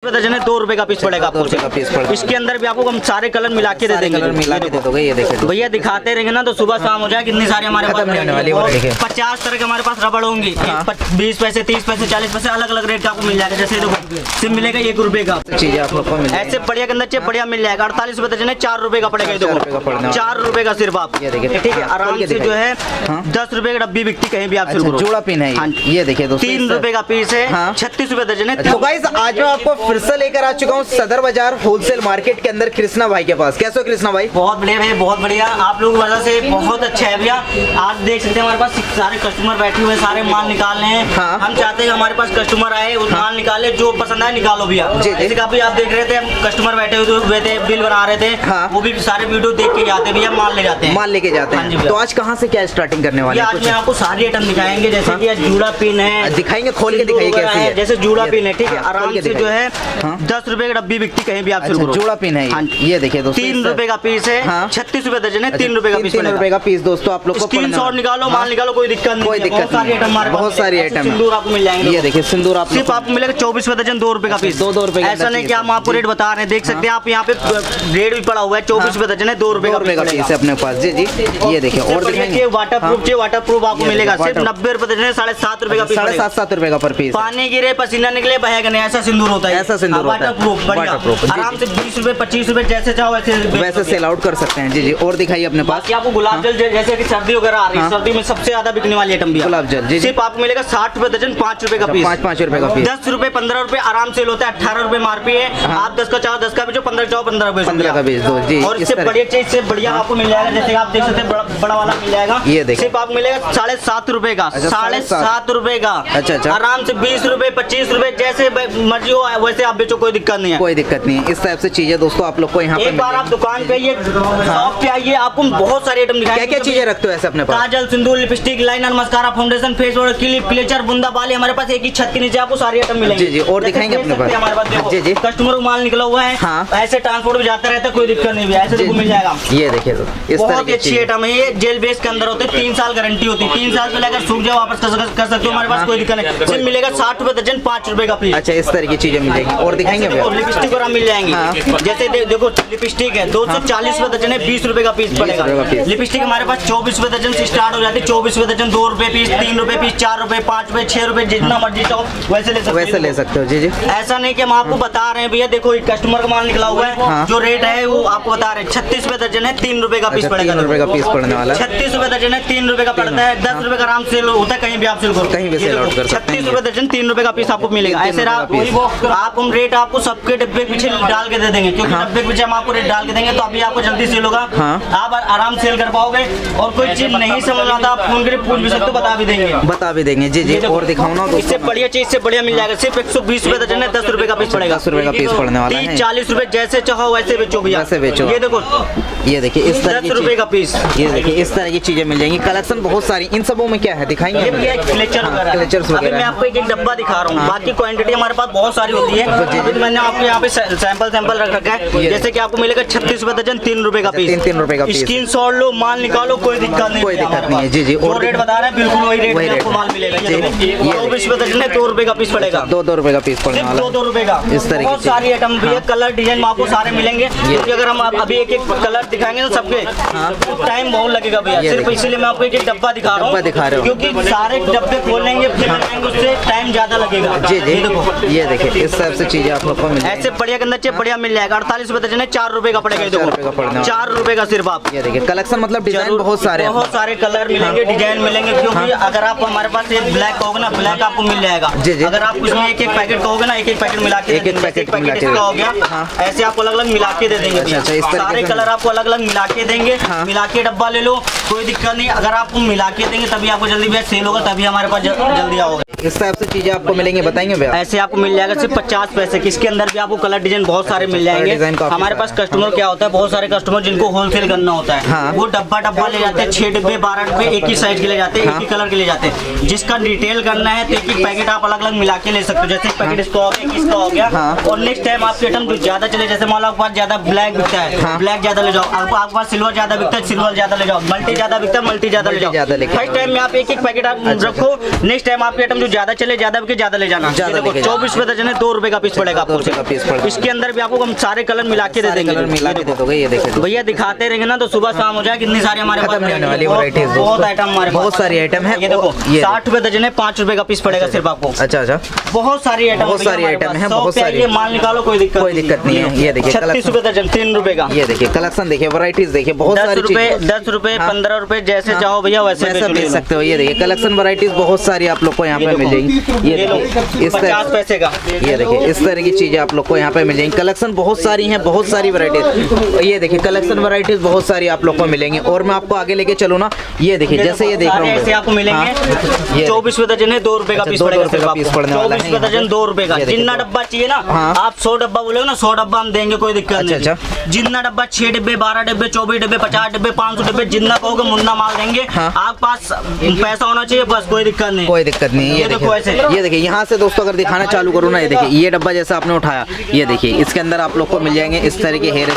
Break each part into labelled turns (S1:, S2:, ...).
S1: रुपए दर्जन है, 2 रुपए का पीस पड़ेगा आपको। इसके अंदर भी आपको हम सारे कलर मिला के दे देंगे।
S2: ये देखिए
S1: भैया दिखाते रहेंगे ना तो सुबह शाम हो जाए, कितनी सारी हमारे पास 50 तरह के हमारे पास रबड़ होंगी। 20 पैसे, 30 पैसे, 40 पैसे अलग अलग रेट का आपको मिल जाएगा। जैसे सिम मिलेगा 1 रुपए का
S2: चीज आपको
S1: ऐसे बढ़िया के अंदर बढ़िया मिल जाएगा। 48 रुपए दर्जन है, 4 रुपए का पड़ेगा। 4 रुपए का सिर्फ आप, ठीक है। आराम से जो है 10 रुपए का डब्बी बिकती कहीं भी आप
S2: जोड़ा पिन है। ये देखिए दोस्तों
S1: 3 रुपए का पीस है, 36 रुपए दर्जन है।
S2: तो गाइस आज मैं आपको फिर से लेकर आ चुका हूँ सदर बाजार होलसेल मार्केट के अंदर कृष्णा भाई के पास। कैसे हो कृष्णा भाई?
S1: बहुत बढ़िया भैया, बहुत बढ़िया। आप लोगों की वजह से बहुत अच्छा है भैया। आज देख सकते हैं हमारे पास सारे कस्टमर बैठे हुए, सारे माल निकाल रहे हैं। हम चाहते हैं हमारे पास कस्टमर आए, उस माल निकाले, जो पसंद आए निकालो भैया। जैसे कि आप देख रहे थे, कस्टमर बैठे हुए थे, बिल बना रहे थे, वो भी सारे वीडियो देख के जाते भैया, माल ले जाते हैं,
S2: माल लेके जाते हैं। तो आज कहाँ से क्या स्टार्टिंग करने वाले हैं?
S1: आज मैं आपको सारी आइटम दिखाएंगे। जैसे कि आज जूड़ा पिन है,
S2: दिखाएंगे, खोल के दिखाइए कैसे है।
S1: जैसे जूड़ा पिन है, ठीक है। आराम से जो है 10 रुपए की डब्बी बिकती कहीं भी आप
S2: जूड़ा पिन है। ये देखिए दोस्तों
S1: 3 रुपए का पीस है, 36 रुपए दर्जन है। 3 रुपए का पीस,
S2: 3 रुपए का पीस। दोस्तों आप लोग को
S1: स्क्रीनशॉट निकालो, माल निकालो, कोई दिक्कत नहीं,
S2: कोई दिक्कत नहीं। बहुत सारी आइटम
S1: सिंदूर आपको मिल जाएंगे।
S2: ये देखिए सिंदूर आप
S1: सिर्फ आपको मिलेगा 24 रुपए दर्जन, 2 रुपए का पीस।
S2: 2 रुपए।
S1: ऐसा नहीं कि हम आपको रेट बता रहे हैं, देख सकते हैं आप यहाँ पे रेट भी पड़ा हुआ है। 24 रुपए दर्जन है, 2 रुपए का
S2: पीस है अपने पास। जी जी ये देखिए और दिखाएंगे
S1: वाटर प्रूफ आपको मिलेगा सिर्फ 90 रुपए दर्जन है, 7.5 रुपए का पीस।
S2: 7.5 रुपए का पर पीस।
S1: पानी गिरे, पसीना निकले, बहेगा नहीं, ऐसा सिंदूर होता है।
S2: ऐसा सिंदूर
S1: वाटर प्रूफ बढ़िया। आराम से 20 रुपए 25 रुपए जैसे चाहो वैसे
S2: सेल आउट कर सकते हैं। जी जी और दिखाइए अपने पास।
S1: आपको गुलाब जल, जैसे कि सर्दी वगैरह आ रही है, सर्दी में सबसे ज्यादा बिकने वाली आइटम भी
S2: गुलाब जल। जी
S1: सिर्फ आपको मिलेगा 60 रुपए दर्जन, 5 रुपए का पीस।
S2: 5 रुपए का पीस।
S1: 10 रुपए 15 रुपए आराम सेल होता है। 18 रुपए मारपी है। आप 10 का चाहो 10 का बेचो, 15 चाहो 15 रुपए
S2: 15 का बेच दो। जी
S1: और इससे बढ़िया चीज से बढ़िया आपको मिल जाएगा। जैसे आप देख सकते हैं बड़ा वाला मिल जाएगा।
S2: ये देखिए
S1: सिर्फ आपको मिलेगा 7.5 रुपए का। 7.5 रुपए का।
S2: अच्छा
S1: आराम से 20 रुपए 25 रुपए जैसे मर्जी हो वैसे आप बेचो, कोई दिक्कत नहीं है।
S2: कोई दिक्कत नहीं है। इस टाइप से चीजें दोस्तों आप लोग को यहाँ पे
S1: एक बार आप दुकान पे आइए, शॉप पे आइए, आपको बहुत सारी आइटम दिखाएंगे।
S2: क्या चीजें रखते हो ऐसे अपने पास?
S1: Kajal, sindoor, lipstick, liner, mascara, foundation, face wash, clip, clutcher, बूंदा बाली, हमारे पास एक ही छत के नीचे आपको सारी आइटम मिलेंगी।
S2: जी जी और दिखाएंगे अपने पास।
S1: हमारे पास देखो
S2: जी जी
S1: कस्टमर को माल निकला हुआ है, ऐसे ट्रांसपोर्ट भी जाता रहता है, कोई दिक्कत नहीं है, ऐसे देखो मिल जाएगा।
S2: ये देखिए
S1: बहुत ही अच्छी आइटम है ये। जेल बेस के अंदर होते हैं, 3 साल गारंटी होती है। 3 साल से लेकर सूख जाओ वापस कर सकते हो, हमारे पास कोई दिक्कत नहीं। सिर्फ मिलेगा 60 रुपए दर्जन, 5 रुपए का पीस।
S2: अच्छा इस तरह की चीजें मिलेगी और दिखाएंगे।
S1: लिपस्टिक और मिल जाएंगे। जैसे देखो लिपस्टिक है 240 रुपए दर्जन है, 20 रुपए का पीस पड़ेगा। लिपस्टिक हमारे पास 24 रुपए दर्जन से स्टार्ट हो जाती है। 24 रुपए दर्जन, 2 रुपए पीस, 3 रुपए पीस, 4 रुपए, 5 रुपए, 6 रुपए, जितना मर्जी चाहो वैसे ले सकते हो। जी जी
S2: ऐसा
S1: नहीं कि हम आपको बता रहे हैं भैया देखो कस्टमर का माल निकला हुआ है, जो रेट है वो आपको बता रहे हैं। 36 रुपए दर्जन है, 3 रुपए का पीस पड़ेगा।
S2: 3 रुपए का पीस पड़ने वाला।
S1: 36 रुपए दर्जन है, 3 रुपए का पड़ता है। 10 रुपए का आराम सेल होता है, कहीं भी आप सेल करो,
S2: कहीं भी सेल आउट कर सकते हैं।
S1: 36 रुपए दर्जन, 3 रुपए का पीस आपको मिलेगा। ऐसे आप हम रेट आपको सबके डब्बे के पीछे डाल के दे देंगे, क्योंकि डब्बे के पीछे हम आपको रेट डाल के देंगे तो अभी आपको जल्दी सेल होगा। आप आराम सेल कर पाओगे। और कोई चीज नहीं समझ आता आप फोन करके पूछ भी सकते हो, बता भी देंगे। जी जी और दिखाओ ना। इससे बढ़िया चीज से बढ़िया मिल जाएगा। सिर्फ 120 रुपए दर्जन है, 10 रुपए का पीस पड़ेगा।
S2: 10 रुपए का पीस पड़ने वाला है।
S1: 30-40 रुपए जैसे चाहो वैसे बेचो भैया,
S2: वैसे बेचो।
S1: ये देखो
S2: ये देखिए इस तरह
S1: 10 रुपए का पीस।
S2: ये देखिए इस तरह की चीजें मिल जाएंगी। कलेक्शन बहुत सारी। इन सबों में क्या है दिखाएंगे?
S1: क्लेचर्स वगैरह। मैं आपको एक डब्बा दिखा रहा हूँ, बाकी क्वांटिटी हमारे पास बहुत सारी होती है। मैंने आपको यहाँ पे सैंपल रख रखा है। जैसे कि आपको मिलेगा 36 रुपए दर्जन, 3 रुपए का पीस।
S2: 3 रुपए का पीस।
S1: स्क्रीनशॉट लो, माल निकालो, कोई दिक्कत नहीं है।
S2: जी जी
S1: और रेट बता रहे हैं बिल्कुल वही रेट में आपको माल मिलेगा। 24 रुपए दर्जन है, 2 रुपए का पीस पड़ेगा।
S2: 2 रुपए का पीस पड़ने वाला।
S1: 2 रुपए का।
S2: इस तरह
S1: बहुत सारी आइटम भी है, कलर डिजाइन आपको सारे मिलेंगे। क्योंकि अगर हम अभी एक कलर दिखाएंगे ना सबके, टाइम बहुत लगेगा भैया। सिर्फ इसीलिए मैं आपको एक डब्बा दिखा रहा हूँ, क्योंकि सारे डब्बे खोलेंगे फिर उससे टाइम ज्यादा लगेगा।
S2: जी जी ये देखिए इस तरह से चीजें आप लोग को मिल
S1: ऐसे बढ़िया के अंदर बढ़िया मिल जाएगा। 48 रुपए दर्जन है, 4 रुपए का पड़ेगा। 4 रुपए का सिर्फ आप।
S2: ये देखिए कलेक्शन मतलब डिजाइन बहुत सारे
S1: कलर मिलेंगे, डिजाइन मिलेंगे। क्योंकि अगर आप हमारे पास ये ब्लैक कहोगे ना, ब्लैक आपको मिल जाएगा। अगर आप उसमें एक पैकेट कहोगे ना, एक पैकेट मिला के, एक पैकेट इसका हो गया, ऐसे आपको अलग अलग मिला के दे देंगे। सारे कलर आपको अलग अलग मिला के देंगे। मिला के डब्बा ले लो, कोई दिक्कत नहीं। अगर आपको मिला के देंगे तभी आपको जल्दी भी सेल होगा, तभी हमारे पास जल्दी आओगे।
S2: इस टाइप से चीजें आपको मिलेंगे, बताएंगे भैया?
S1: ऐसे आपको मिल जाएगा सिर्फ 50 पैसे की। इसके अंदर भी आपको कलर डिजाइन बहुत सारे मिल जाएंगे। हमारे पास कस्टमर क्या होता है, बहुत सारे कस्टमर जिनको होलसेल करना होता है, वो डब्बा ले जाते हैं। 6 डिब्बे 12 डिब्बे एक ही साइज के ले जाते हैं, एक ही कलर के ले जाते हैं। जिसका डिटेल करना है तो एक ही पैकेट आप अलग अलग मिला के ले सकते हो। जैसे एक पैकेट इसका हो गया, इसका हो गया। और नेक्स्ट टाइम आपके आइटम जो ज्यादा चले, जैसे मान लो आपके पास ज्यादा ब्लैक बिकता है, ब्लैक ज्यादा ले जाओ। आपके पास सिल्वर ज्यादा बिकता है, सिल्वर ज्यादा ले जाओ। मल्टी ज्यादा बिकता है, मल्टी ज्यादा ले जाओ। फर्स्ट टाइम में आप एक पैकेट आप रखो, नेक्स्ट टाइम आपके आइटम जो ज्यादा चले ज्यादा के ज्यादा ले जाना। 24 रुपए दर्जन है, 2 रुपए का पीस पड़ेगा आपको। इसके अंदर भी आपको हम सारे कलर मिला के दे देंगे। भैया दिखाते रहेंगे ना तो सुबह शाम हो जाए। कितनी सारी हमारे पास बहुत आइटम, हमारे
S2: बहुत सारी आइटम है।
S1: ये देखो 60 रुपए दर्जन है, 5 रुपए का पीस पड़ेगा सिर्फ आपको।
S2: अच्छा अच्छा,
S1: बहुत सारी आइटम,
S2: बहुत सारी आइटम है, बहुत सारी।
S1: माल निकालो, कोई दिक्कत नहीं है।
S2: ये देखिए
S1: 36 रुपए दर्जन, 3 रुपए का।
S2: ये देखिए कलेक्शन देखिए, वैरायटीज देखिए, बहुत सारी चीजें।
S1: 10 रुपए 15 रुपए जैसे चाहो भैया वैसे
S2: बेच सकते हो। ये देखिए कलेक्शन वैरायटीज बहुत सारी आप लोग को यहाँ पे मिल जाएगी। ये देखिए इस
S1: 50 पैसे का।
S2: ये देखिए इस तरह की चीजें आप लोग को यहाँ पे मिल जाएंगी। कलेक्शन बहुत सारी हैं, बहुत सारी वैरायटीज। ये देखिए कलेक्शन वैरायटीज बहुत सारी आप लोग को मिलेंगी। और मैं आपको आगे लेके चलूँ ना, ये देखिए जैसे ये देख रहा हूँ,
S1: ऐसे आपको मिलेंगे। 24 रुपए दर्जन है, 2 रुपए का पीस पड़ेगा। 24 रुपए दर्जन, 2 रुपए का। जितना डब्बा चाहिए ना, आप 100 डब्बा बोले ना, 100 डब्बा हम देंगे, कोई दिक्कत नहीं। जितना डब्बा 6 डिब्बे, 12 डिब्बे, 24 डिब्बे, 50 डिब्बे, 500 डिब्बे, जितना कहोगे मुन्ना माल देंगे। आप पास पैसा होना चाहिए बस, कोई दिक्कत नहीं,
S2: कोई दिक्कत नहीं। ये देखो ऐसे, ये देखिए यहाँ से दोस्तों अगर दिखाना चालू करूँ ना, ये देखिए ये डब्बा जैसा आपने उठाया, ये देखिए इसके अंदर आप लोग को मिल जाएंगे इस तरह के हेयर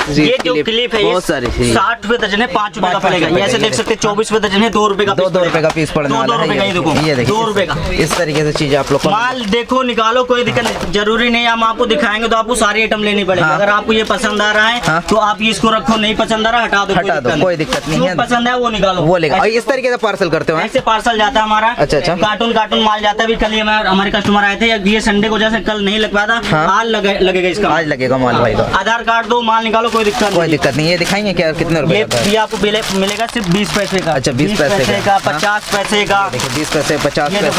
S1: क्लिप है,
S2: बहुत सारी
S1: 60 रुपए दर्जन है, 5 रुपए का पड़ेगा। ऐसे देख सकते 24 रुपए दर्जन है, 2 रुपए का,
S2: 2 रुपए का पीस पड़ने वाला है। ये देखिए
S1: 2 रुपए का।
S2: इस तरीके से चीजें आप लोग
S1: माल देखो निकालो, कोई दिक्कत नहीं। जरूरी नहीं हम आपको दिखाएंगे तो आपको सारी आइटम लेनी पड़ेगी। अगर आपको ये पसंद आ रहा है तो आप इसको रखो, नहीं पसंद आ रहा हटा दो,
S2: कोई दिक्कत नहीं है।
S1: पसंद है वो निकालो,
S2: वो लेगा। इस तरीके से पार्सल करते हो?
S1: ऐसे पार्सल जाता है हमारा।
S2: अच्छा अच्छा,
S1: कार्टून माल जाता है। अभी कल हमारे कस्टमर आए थे, ये संडे को जैसे कल नहीं लग पाया था, आज लगेगा इसका,
S2: आज लगेगा माल भाई का।
S1: आधार कार्ड दो, माल निकालो, कोई दिक्कत नहीं।
S2: ये दिखाएंगे क्या कितने रुपए?
S1: ये आपको मिलेगा सिर्फ 20 पैसे का।
S2: अच्छा 20 पैसे
S1: का, 50 पैसे का।
S2: 20 पैसे, 50 पैसे,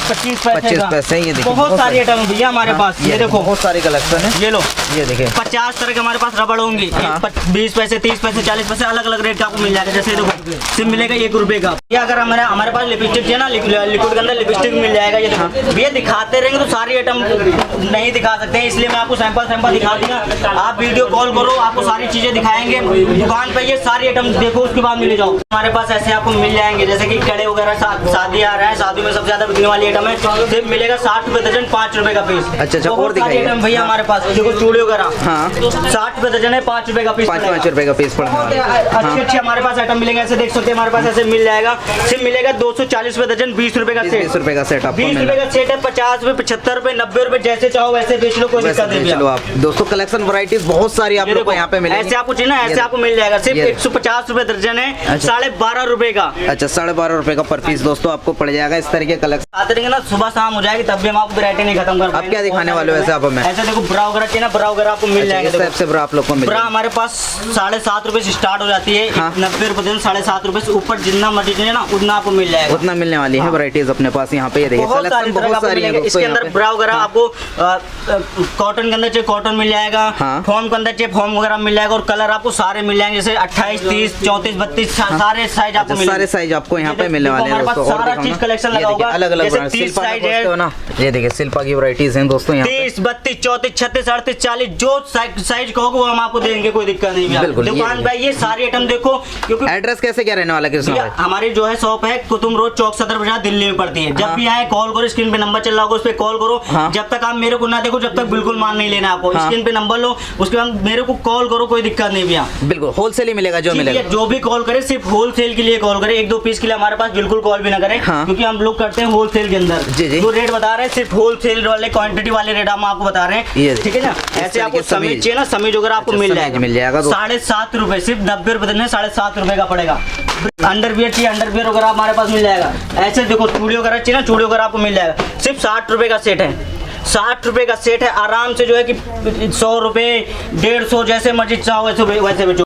S1: 25
S2: पैसे। ये देखिए
S1: बहुत सारी आइटम है भैया हमारे पास। ये देखो
S2: बहुत सारे कलेक्शन है।
S1: ये लो,
S2: ये देखिए
S1: 50 तरह के हमारे पास रबड़ होंगी। 20 पैसे, 30 पैसे, 40 पैसे, अलग अलग रेट का आपको मिल जाएगा। जैसे देखो सिर्फ मिलेगा 1 रुपए का। ये अगर हमारे पास लिपस्टिक है ना, लिक्विड के अंदर लिपस्टिक मिल जाएगा। ये देखो भैया दिखाते रहेंगे तो सारी आइटम नहीं दिखा सकते हैं, इसलिए मैं आपको सैंपल दिखा दूंगा। आप वीडियो कॉल करो, आपको सारी चीजें दिखाएंगे। दुकान पे ये सारी आइटम देखो, उसके बाद मिले जाओ। हमारे पास ऐसे आपको मिल जाएंगे जैसे कि कड़े वगैरह, शादी आ रहा है, शादी में सबसे ज्यादा बिकने वाली आइटम है। सिर्फ मिलेगा 60 रुपए दर्जन, 5 रुपए का पीस।
S2: अच्छा और दिखाइए
S1: भैया हमारे पास देखो चूड़ी वगैरह 60 रुपए दर्जन है, 5 रुपए का पीस,
S2: 5 रुपए का पीस पड़ेगा।
S1: अच्छे हमारे पास आइटम मिलेंगे। ऐसे देख सकते हैं हमारे पास ऐसे मिल जाएगा। सिर्फ मिलेगा 240 रुपए दर्जन, 20 रुपए का सेट।
S2: 20 रुपए का सेट,
S1: 20 रुपए का सेट है। 50 रुपए, 75 रुपए, 90 रुपए, जैसे चाहो वैसे बेच लो, कोई दिक्कत नहीं।
S2: चलो आप दोस्तों कलेक्शन वैरायटीज बहुत सारी आप लोग को यहाँ पे मिलेगी।
S1: ऐसे आपको चाहिए ना, ऐसे आपको मिल जाएगा। सिर्फ 150 रुपए दर्जन है, 12.5 रुपए का।
S2: अच्छा 12.5 रुपए का पर पीस दोस्तों आपको पड़ जाएगा। इस तरीके कलेक्शन आते
S1: रहेंगे ना, सुबह शाम हो जाएगी तब भी हम आपको वैरायटी नहीं खत्म कर।
S2: आप क्या दिखाने वाले हो? ऐसे आप हमें ऐसे
S1: देखो ब्रा वगैरह चाहिए ना, ब्रा वगैरह आपको मिल जाएगा।
S2: इस टाइप से ब्रा आप लोग को मिल
S1: ब्रा हमारे पास 7.5 रुपए से स्टार्ट हो जाती है। 90 रुपए 7.5 रुपए से ऊपर जितना मर्जी चाहिए ना उतना आपको मिल जाएगा,
S2: उतना मिलने वाली है वैरायटीज अपने पास। यहाँ पे ये देखिए कलेक्शन बहुत सारी है।
S1: इसके अंदर ब्रा वगैरह आपको कॉटन के अंदर चाहिए कॉटन मिल जाएगा, फॉर्म के अंदर चाहिए फॉर्म वगैरह मिल जाएगा। और कलर आपको सारे मिल जाएंगे, जैसे 28, 30, 34, 32 सारे साइज आपको मिलेंगे।
S2: सारे साइज आपको यहाँ पे मिलने वाले हैं दोस्तों।
S1: सारा चीज कलेक्शन लगा होगा,
S2: अलग अलग साइज है ना। ये देखिए शिल्पा की वैरायटीज हैं दोस्तों यहाँ
S1: 30, 32, 34, 36, 38, 40 जो साइज कहोगे वो हम आपको देंगे, कोई दिक्कत नहीं। दुकान पे ये सारी आइटम देखो। क्योंकि
S2: एड्रेस कैसे क्या रहने वाला है?
S1: हमारी जो है शॉप है कुतुब रोड, चौक, सदर बाजार, दिल्ली में पड़ती है। जब भी आए कॉल करो, स्क्रीन पे नंबर चल रहा होगा उस पर कॉल करो। जब तक आप मेरे को ना देखो जब तक बिल्कुल माल नहीं लेना आपको। स्क्रीन पे नंबर लो, उसके बाद मेरे को कॉल करो, कोई दिक्कत नहीं भैया।
S2: बिल्कुल होलसेल ही मिलेगा जो मिलेगा।
S1: जो भी कॉल करे सिर्फ होलसेल के लिए कॉल करे, 1-2 पीस के लिए हमारे पास बिल्कुल कॉल भी ना करें। क्योंकि हम लोग करते हैं होलसेल के अंदर। जो रेट बता रहे हैं सिर्फ होलसेल वाले क्वांटिटी वाले रेट हम आपको बता रहे हैं, ठीक है ना। ऐसे आपको समीज चाहिए ना, समीज वगैरह आपको मिल जाएगा 7.5 रुपए, सिर्फ 90 रुपए देने, 7.5 रुपए का पड़ेगा। अंडरवियर चाहिए, अंडरवियर वगैरह हमारे पास मिल जाएगा। ऐसे देखो चूड़ी वगैरह चाहिए ना, चूड़ी वगैरह आपको मिल जाएगा। सिर्फ 60 रुपए का सेट है, 60 रुपए का सेट है। आराम से जो है कि 100 रुपए, 150 जैसे मर्जी चाहो वैसे बेचो।